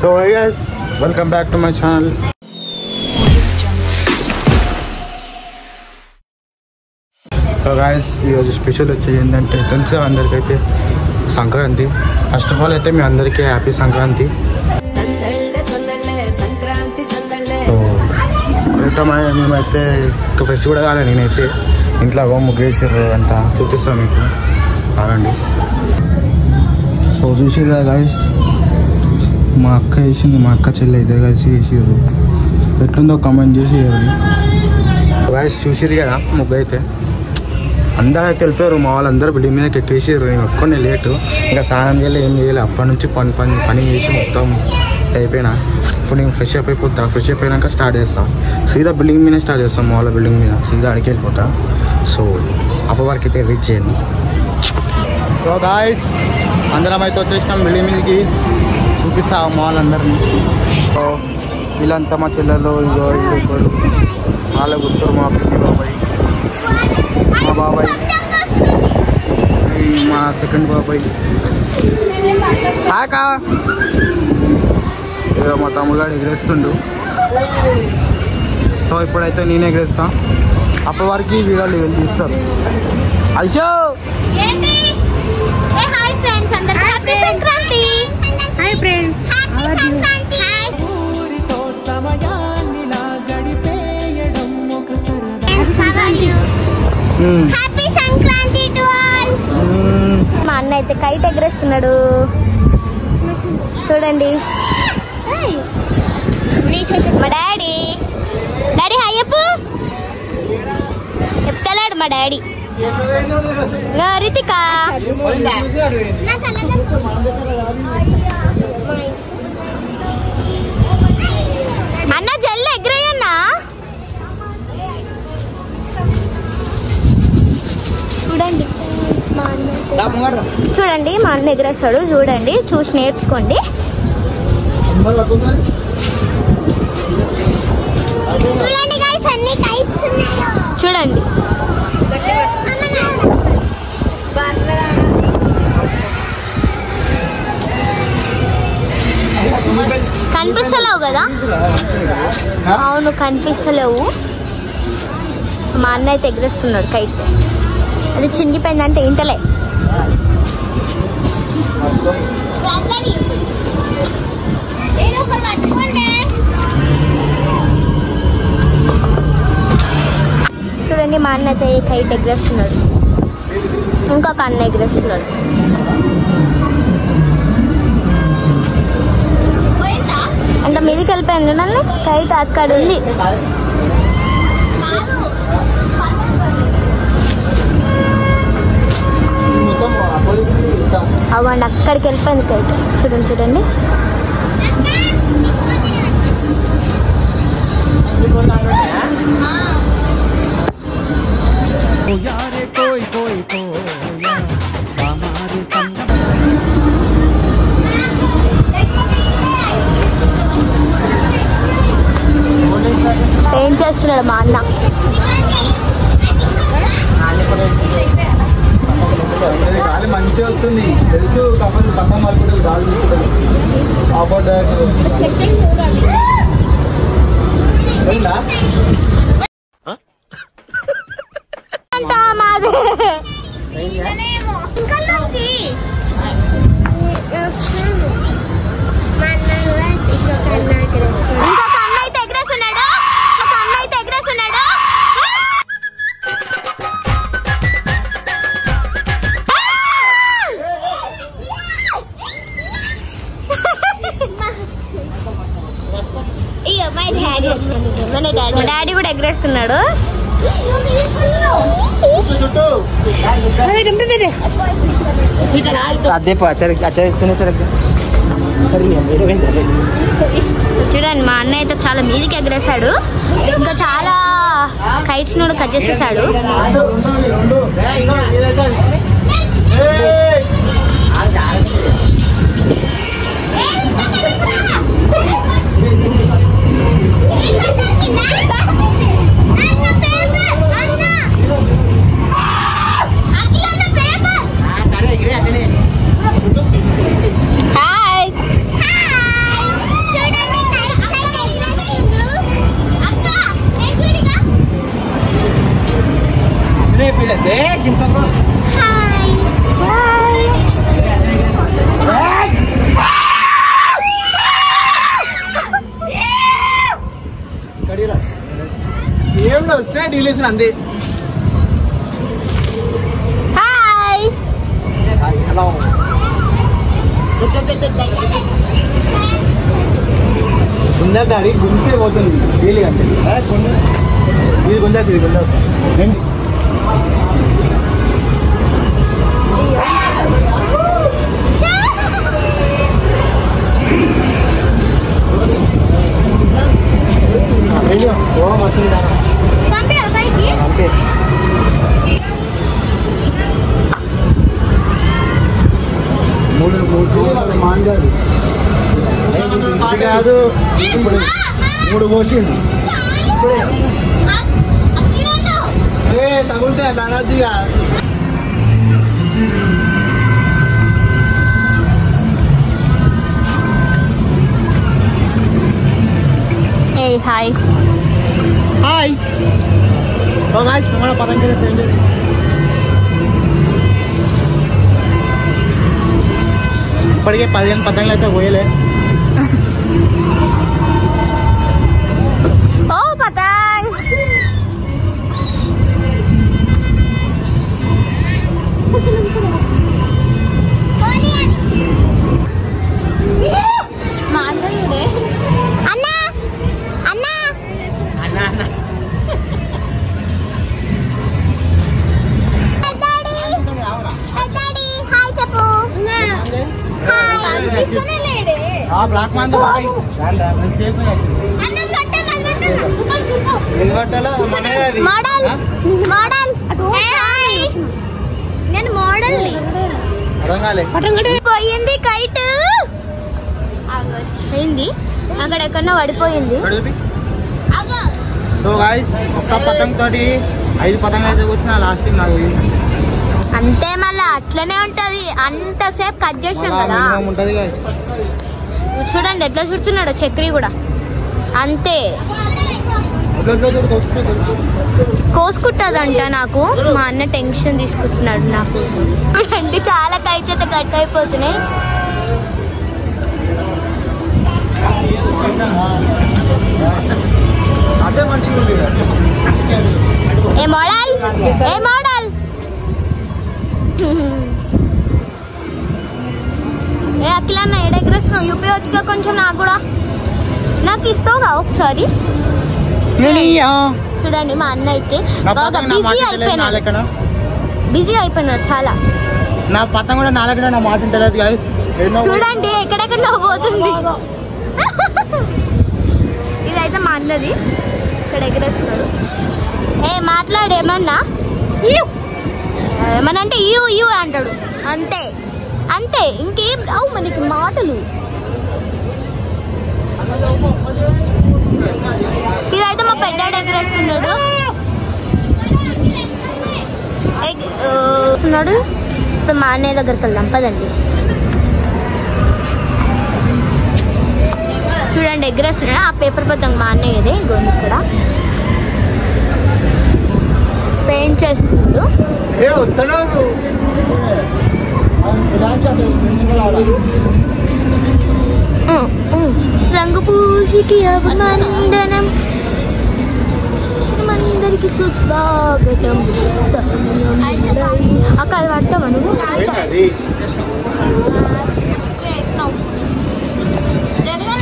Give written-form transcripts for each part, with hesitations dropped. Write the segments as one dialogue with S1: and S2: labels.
S1: So hey guys, welcome back to my channel. So guys, ఈరోజు special వచ్చేది ఏంటంటే తెలుసు అందరికైతే సంక్రాంతి. ఫస్ట్ ఆఫ్ ఆల్ అయితే మీ అందరికీ హ్యాపీ సంక్రాంతి. సో మేమైతే ఇంకా ఫెస్ట్ కూడా కాలే, నేనైతే ఇంట్లో ముగ్గేసారు అంట చూపిస్తాను మీకు కాదండి. సో చూసేదా గాయస్, మా అక్క వేసింది, మా అక్క చెల్లె ఇద్దరు కలిసి వేసారు. ఎట్లుందో కామెంట్ చేసి గాయస్. చూసిరు కదా ముగ్గు అయితే అందరూ అయితే వెళ్ళిపోయారు. మా వాళ్ళందరూ బిల్డింగ్ మీదకి ఎక్కేసారు. నేను ఒక్కనే లేటు, ఇంకా స్నానం చేయలే, ఏం చేయలే. అప్పటి నుంచి పని చేసి మొత్తం అయిపోయినా. ఇప్పుడు నేను ఫ్రెష్ అప్ అయిపోతా. ఫ్రెష్ అయిపోయినాక స్టార్ట్ చేస్తాను. సీదా బిల్డింగ్ మీద స్టార్ట్ చేస్తాం, మా వాళ్ళ బిల్డింగ్ మీద సీదా అడిగి వెళ్ళిపోతా. సో అప్పటి వరకు అయితే వెయిట్ చేయండి. సో గాయస్, అందరం అయితే వచ్చేసినాం బిల్డింగ్ మీదకి. చూపిస్తా మా వాళ్ళందరినీ. సో వీళ్ళంతా మా చెల్లెలు, ఇగో ఇద్దరు వాళ్ళ కూర్చోరు. మా పిన్ని బాబాయ్, మా బాబాయ్, మా సెకండ్ బాబాయ్ సాకా. ఏదో మా తమ్ముడు ఎగిరేస్తుండు. సో ఇప్పుడైతే నేను ఎగిరేస్తా. అప్పటి వరకు వీడియోలు వెళ్ళి తీస్తారు. అయ్యో
S2: మా అన్న అయితే కైట్ ఎగరేస్తున్నాడు చూడండి. మా డాడీ హాయ్ చెప్పు, చెప్తలేడు మా డాడీ. రితిక అన్న జల్లు ఎగరేయన్నా. చూడండి మా అన్న ఎగరేస్తాడు, చూడండి చూసి నేర్చుకోండి. చూడండి గైస్, అన్ని కైట్స్ ఉన్నాయో చూడండి. కనిపిస్తలేవు కదా? అవును కనిపిస్తలేవు. మా అన్న అయితే ఎగరేస్తున్నాడు కైట్. అది చినిగిపోయిందంటే ఇంటలే. చూడండి మా అన్న అయితే కైట్ ఎగరేస్తున్నాడు, ఇంకొక అన్న ఎగరేస్తున్నాడు. అంత మీదకి వెళ్ళిపోయింది నన్ను. కైట్ అక్కడ ఉంది. అవ్వండి అక్కడికి వెళ్ళిపోయింది కైట్. చూడండి చూడండి. ఏం చేస్తున్నాడు మా అన్న?
S1: మంచిగా వస్తుంది తెలుసు. పక్కన
S2: మాది ఇంకొక అన్న అయితే ఎగరేస్తున్నాడు. ఒక అన్న అయితే ఎగరేస్తున్నాడు. మా డాడీ కూడా ఎగరేస్తున్నాడు. చూడండి మా అన్న అయితే చాలా మీదికి ఎగరేశాడు. ఇంకా చాలా కైట్స్ కూడా కట్ చేసేసాడు. హాయ్
S1: టీవీ వేసిన అంతే.
S2: హాయ్
S1: హలో గుంజా డాడీ గుంజే పోతుంది డైలీ అంటే ఇది గుంజా అంతే. మూడు మాంగారు కాదు, మూడు పోసింది తగులుతే అట్లా అనొద్దిగా.
S2: హాయ్
S1: హాయ్ మన పతంగా ఇప్పటికే 15 పతంగులు అయితే పోయలే.
S2: ఓ పతంగ్ మా అన్నయ్యడే. అన్నా అన్నా అన్నా అన్నా హాయ్ చెప్పు.
S1: బ్లాక్ మాన్
S2: నేను మోడల్ పోయింది కైట్ పోయింది అక్కడ ఎక్కడో పడిపోయింది.
S1: సో గాయ్స్ ఒక్క పతంగ్ తోటి 5 పతంగులు అయితే కూర్చున్నా లాస్ట్ నాకు
S2: అంతే. మళ్ళీ అట్లనే ఉంటది, అంతసేపు కట్ చేసాం కదా. చూడండి ఎట్లా చుడుతున్నాడు చక్రి కూడా అంతే. కోసుకుంటుందంట నాకు. మా అన్న టెన్షన్ తీసుకుంటున్నాడు నా కోసం. చూడండి చాలా కైట్స్ అయితే కట్ అయిపోతున్నాయి. ఏ మోడల్ ఏ మోడల్ ఏ అట్లా అన్న ఎడగ్రెస్ యూపీ వచ్చిగా కొంచెం నాకు కూడా నాకు ఇస్తావుగా ఒకసారి. చూడండి మా అన్న అయితే బాగా బిజీ అయిపోయినాడు చాలా.
S1: నా పతంగ కూడా నా దగ్గర నా మాట ఉంటలేదు గాయ్స్.
S2: చూడండి ఎక్కడెక్కడ పోతుంది. ఇదైతే మా అన్నది ఇక్కడ ఎగరేస్తున్నాడు. ఏ మాట్లాడేమన్నా ఏమనంటే యూ యూ అంటాడు అంతే అంతే, ఇంకేం రావు మనకి మాటలు. ఇదైతే మా పెద్దాడు ఎగరేస్తున్నాడు. ఇప్పుడు మా అన్నయ్య దగ్గరికి వెళ్దాం పదండి. చూడండి ఎగరేస్తున్నాడు ఆ పేపర్ పతంగ మా అన్నయ్యదే. గొంతు కూడా పెయింట్ చేస్తున్నాడు. రంగు పూసికి అభినందనం, అందరికి సుస్వాగతం. అక్కడ పడతావా నువ్వు?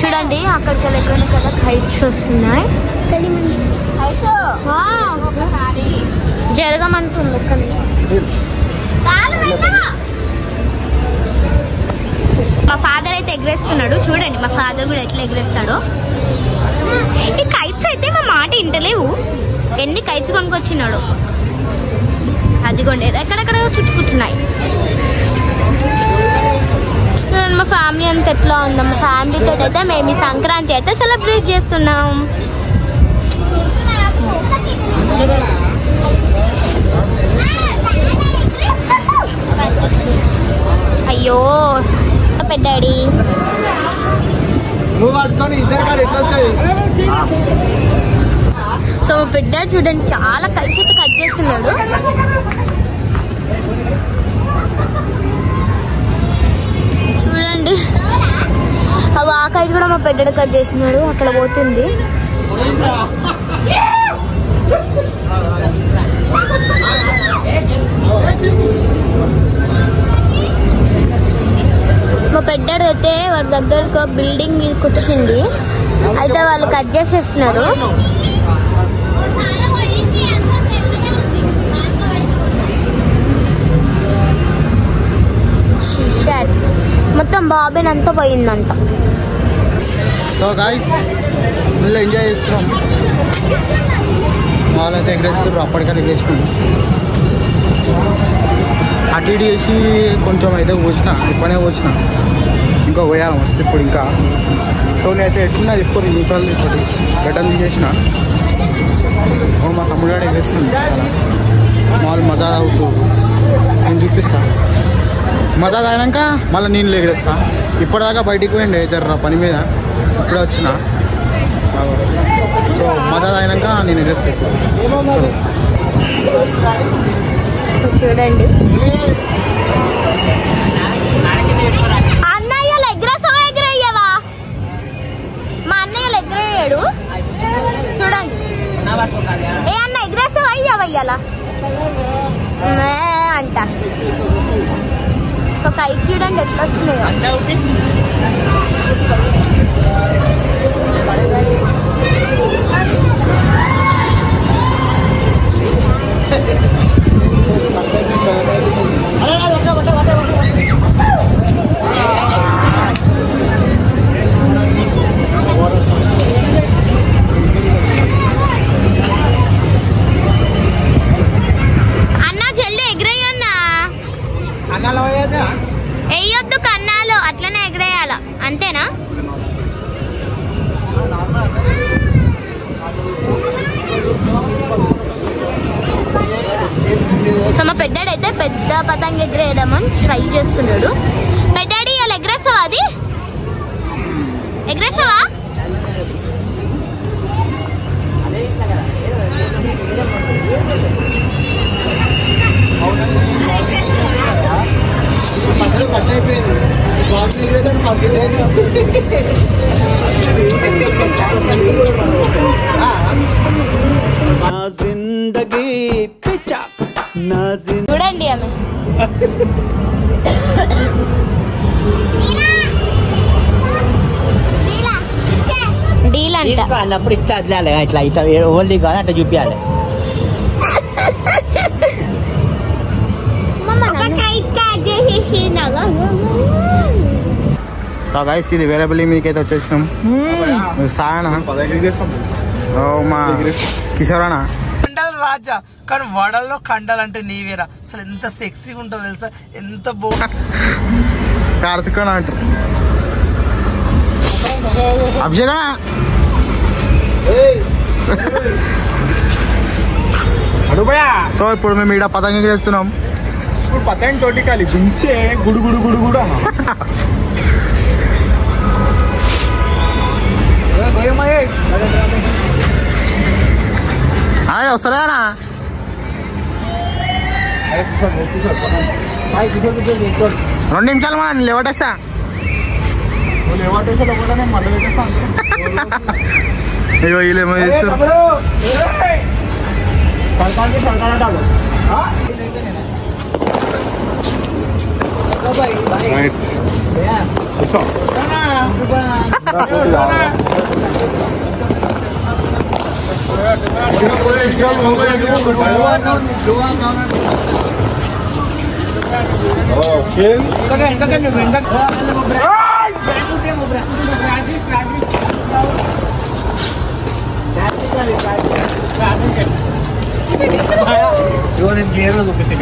S2: చూడండి అక్కడికి వెళ్ళకుండా కదా కైట్స్ వస్తున్నాయి. జరగమనుకుంది ఒక్క మా ఫాదర్ అయితే ఎగరేస్తున్నాడు. చూడండి మా ఫాదర్ కూడా ఎట్లా ఎగరేస్తాడో. ఈ కైట్స్ అయితే మా మాట ఇంటలేవు. ఎన్ని కైట్స్ కొనుక్కొచ్చినాడు. అదిగోండి ఎక్కడెక్కడ చుట్టుకుంటున్నాయి. మా ఫ్యామిలీ అంతా ఎట్లా ఉందాం. మా ఫ్యామిలీతో అయితే మేము ఈ సంక్రాంతి అయితే సెలబ్రేట్ చేస్తున్నాం. అయ్యో పెద్దాడి సో మా పెద్దాడు చూడండి చాలా కలిసి కట్ చేస్తున్నాడు. చూడండి ఆ కైట్ కూడా మా పెద్దడు కట్ చేస్తున్నాడు. అక్కడ పోతుంది. మా పెద్దడు అయితే వాళ్ళ దగ్గరకు బిల్డింగ్ మీదకి వచ్చింది, అయితే వాళ్ళు కట్ చేసేస్తున్నారు. మొత్తం బాబేన్ అంతా పోయిందంట.
S1: సో గాయ్స్ ఫుల్ ఎంజాయ్ చేస్తున్నాం. వాళ్ళైతే ఎగరేస్తారు, అప్పటికైనా ఎగరేసినాం. అటు ఇటు చేసి కొంచెం అయితే పోసిన, ఇప్పుడే పోసిన, ఇంకా పోయాలి మస్తు ఇప్పుడు ఇంకా. సో నేనైతే ఎట్లున్నా చెప్పుకోరు న్యూట్రల్ తోటి గడ్డం తీసేసిన. ఇప్పుడు మా తమ్ముడు గారు ఎగరేస్తుంది, వాళ్ళు మజా తాగుతూ నేను చూపిస్తా. మజా తాగినాక మళ్ళీ నేను ఎగరేస్తా. ఇప్పటిదాకా బయటికి పోయిండే జర్ర పని మీద, ఇప్పుడే వచ్చిన. సో మజా తాగినాక నేను ఎగరేస్తా ఇప్పుడు.
S2: సో చూడండి అన్నయ్యలు ఎగ్రేసావా ఎగ్రేయవా? మా అన్నయ్యలు ఎగ్రేయడు చూడండి. ఏ అన్న ఎగ్రేసావా అయ్యవయ్యాలా అంట. సో కైట్ చూడండి ఎట్లా వస్తున్నాయో. వేయొద్దు కన్నాలు, అట్లనే ఎగరేయాల, అంతేనా? సో మా పెద్దాడైతే పెద్ద పతంగ ఎగరేయడం అని ట్రై చేస్తున్నాడు. పెద్దాడి ఇలా ఎగరేస్తావా? అది ఎగరేస్తావా? చూడండి ఆమె డీల్ అంట.
S3: అన్నప్పుడు ఇచ్చా వదిలేయాలి, ఇట్లా ఇట్లా ఓల్ది కానీ అట్లా చూపించాలి.
S1: గైస్ ఇది వేరే బిల్డింగ్ మీకైతే వచ్చేసినాం. సాయన మా కిషోరానా
S4: కండలు రాజా, కానీ వడల్లో కండలు అంటే నీవేరా. అసలు ఎంత సెక్సీగా ఉంటుందో తెలుసా, ఎంత
S1: కార్తిక్ అంటారు. అభిషేక సో ఇప్పుడు మేము ఇక్కడ పతంగ ఎగరేస్తున్నాం.
S5: ఇప్పుడు పతంగ తోటి కాలి గుంసే గుడు గుడు గుడు గుడు
S1: వస్తలేనా? 2 నిమిషాలు మా లేవటేస్తా. అయ్యో వీళ్ళేమో చేస్తారు.
S5: చూపించి